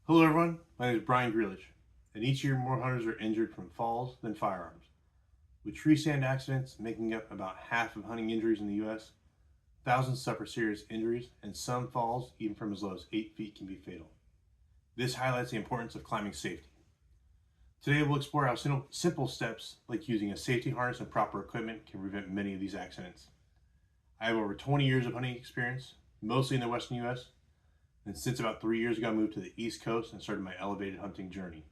Hello everyone, my name is Brian Grealish, and each year more hunters are injured from falls than firearms, with tree stand accidents making up about half of hunting injuries in the U.S. Thousands suffer serious injuries, and some falls, even from as low as 8 feet, can be fatal. This highlights the importance of climbing safety. Today we'll explore how simple steps like using a safety harness and proper equipment can prevent many of these accidents. I have over 20 years of hunting experience, mostly in the western U.S., and since about 3 years ago I moved to the East Coast and started my elevated hunting journey.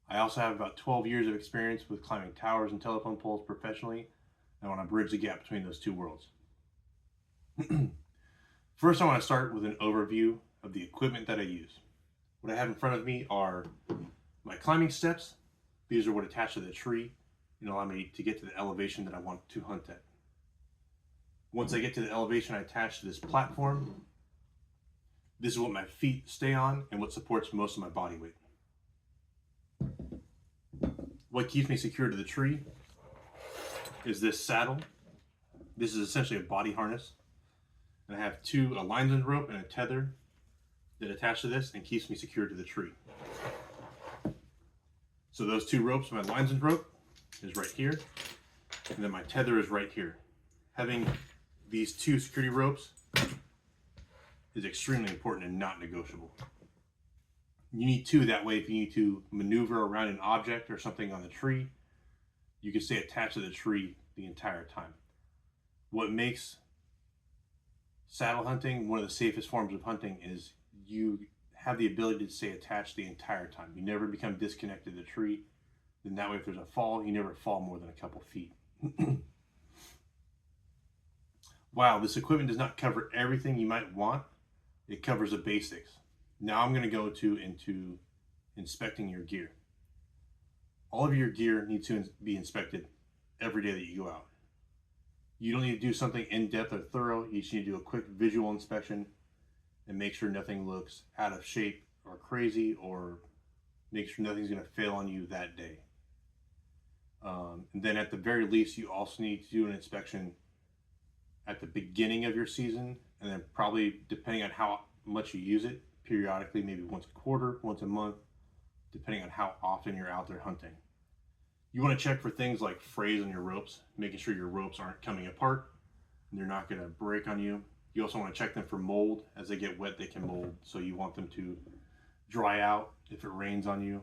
I also have about 12 years of experience with climbing towers and telephone poles professionally, and I want to bridge the gap between those two worlds. First, I want to start with an overview of the equipment that I use. What I have in front of me are my climbing steps. These are what attach to the tree and allow me to get to the elevation that I want to hunt at. Once I get to the elevation, I attach to this platform. This is what my feet stay on and what supports most of my body weight. What keeps me secure to the tree is this saddle. This is essentially a body harness. And I have a linesman rope and a tether that attach to this and keeps me secure to the tree. So those two ropes, my linesman rope is right here, and then my tether is right here. Having these two security ropes is extremely important and not negotiable. You need two, that way if you need to maneuver around an object or something on the tree, you can stay attached to the tree the entire time. What makes saddle hunting one of the safest forms of hunting is you have the ability to stay attached the entire time. You never become disconnected to the tree. Then that way if there's a fall, you never fall more than a couple feet. Wow, this equipment does not cover everything you might want. It covers the basics. Now I'm going to go into inspecting your gear. All of your gear needs to be inspected every day that you go out. You don't need to do something in-depth or thorough. You just need to do a quick visual inspection and make sure nothing looks out of shape or crazy, or make sure nothing's going to fail on you that day. And then at the very least, you also need to do an inspection at the beginning of your season, and then probably, depending on how much you use it, periodically, maybe once a quarter, once a month, depending on how often you're out there hunting. You want to check for things like frays on your ropes, making sure your ropes aren't coming apart and they're not going to break on you. You also want to check them for mold. As they get wet, they can mold, so you want them to dry out if it rains on you.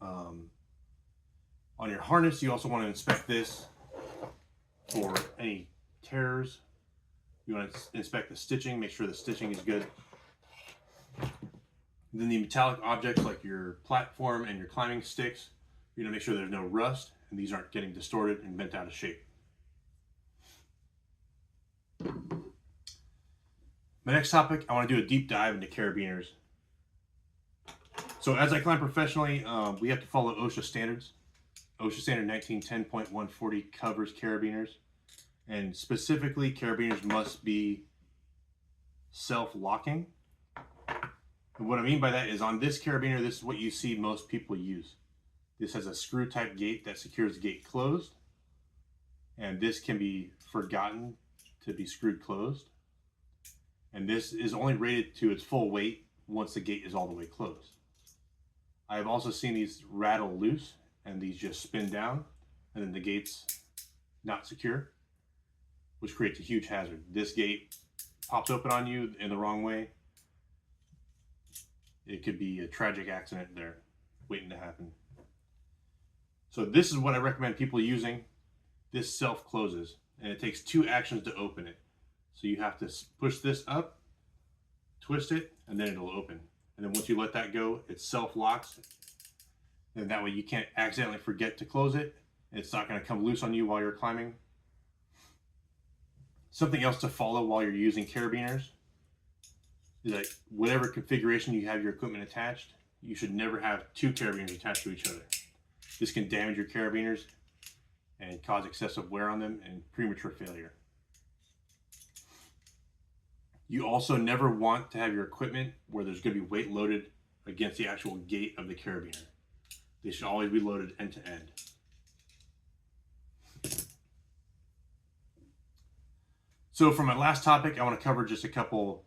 On your harness, you also want to inspect this for any tears. You want to inspect the stitching, make sure the stitching is good. Then the metallic objects like your platform and your climbing sticks, you're going to make sure there's no rust and these aren't getting distorted and bent out of shape. My next topic, I want to do a deep dive into carabiners. So as I climb professionally, we have to follow OSHA standards. OSHA standard 1910.140 covers carabiners, and specifically carabiners must be self-locking. And what I mean by that is, on this carabiner, this is what you see most people use. This has a screw type gate that secures the gate closed, and this can be forgotten to be screwed closed. And this is only rated to its full weight once the gate is all the way closed. I have also seen these rattle loose and these just spin down, and then the gate's not secure, which creates a huge hazard. This gate pops open on you in the wrong way. It could be a tragic accident there waiting to happen. So this is what I recommend people using. This self-closes, and it takes 2 actions to open it. So you have to push this up, twist it, and then it'll open. And then once you let that go, it self-locks. And that way you can't accidentally forget to close it. It's not going to come loose on you while you're climbing. Something else to follow while you're using carabiners is that whatever configuration you have your equipment attached, you should never have 2 carabiners attached to each other. This can damage your carabiners and cause excessive wear on them and premature failure. You also never want to have your equipment where there's going to be weight loaded against the actual gate of the carabiner. They should always be loaded end to end. So for my last topic, I want to cover just a couple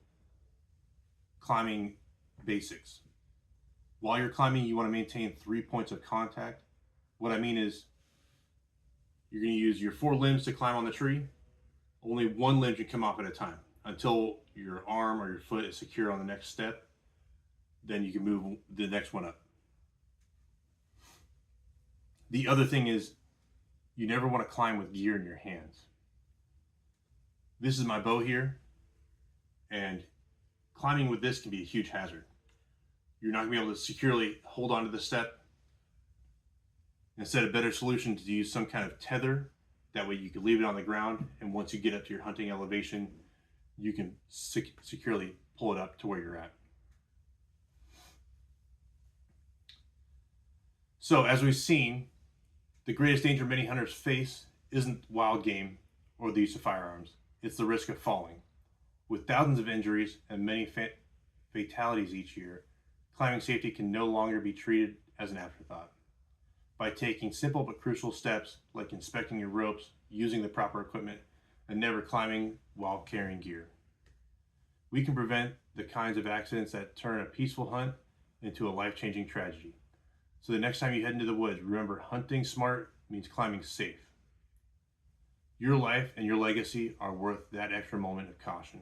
climbing basics. While you're climbing, you want to maintain 3 points of contact. What I mean is you're going to use your 4 limbs to climb on the tree. Only one limb can come off at a time until your arm or your foot is secure on the next step. Then you can move the next one up. The other thing is you never want to climb with gear in your hands. This is my bow here, and climbing with this can be a huge hazard. You're not going to be able to securely hold onto the step. Instead, a better solution is to use some kind of tether. That way you can leave it on the ground, and once you get up to your hunting elevation, you can securely pull it up to where you're at. So as we've seen, the greatest danger many hunters face isn't wild game or the use of firearms. It's the risk of falling. With thousands of injuries and many fatalities each year, climbing safety can no longer be treated as an afterthought. By taking simple but crucial steps like inspecting your ropes, using the proper equipment, and never climbing while carrying gear, we can prevent the kinds of accidents that turn a peaceful hunt into a life-changing tragedy. So the next time you head into the woods, remember, hunting smart means climbing safe. Your life and your legacy are worth that extra moment of caution.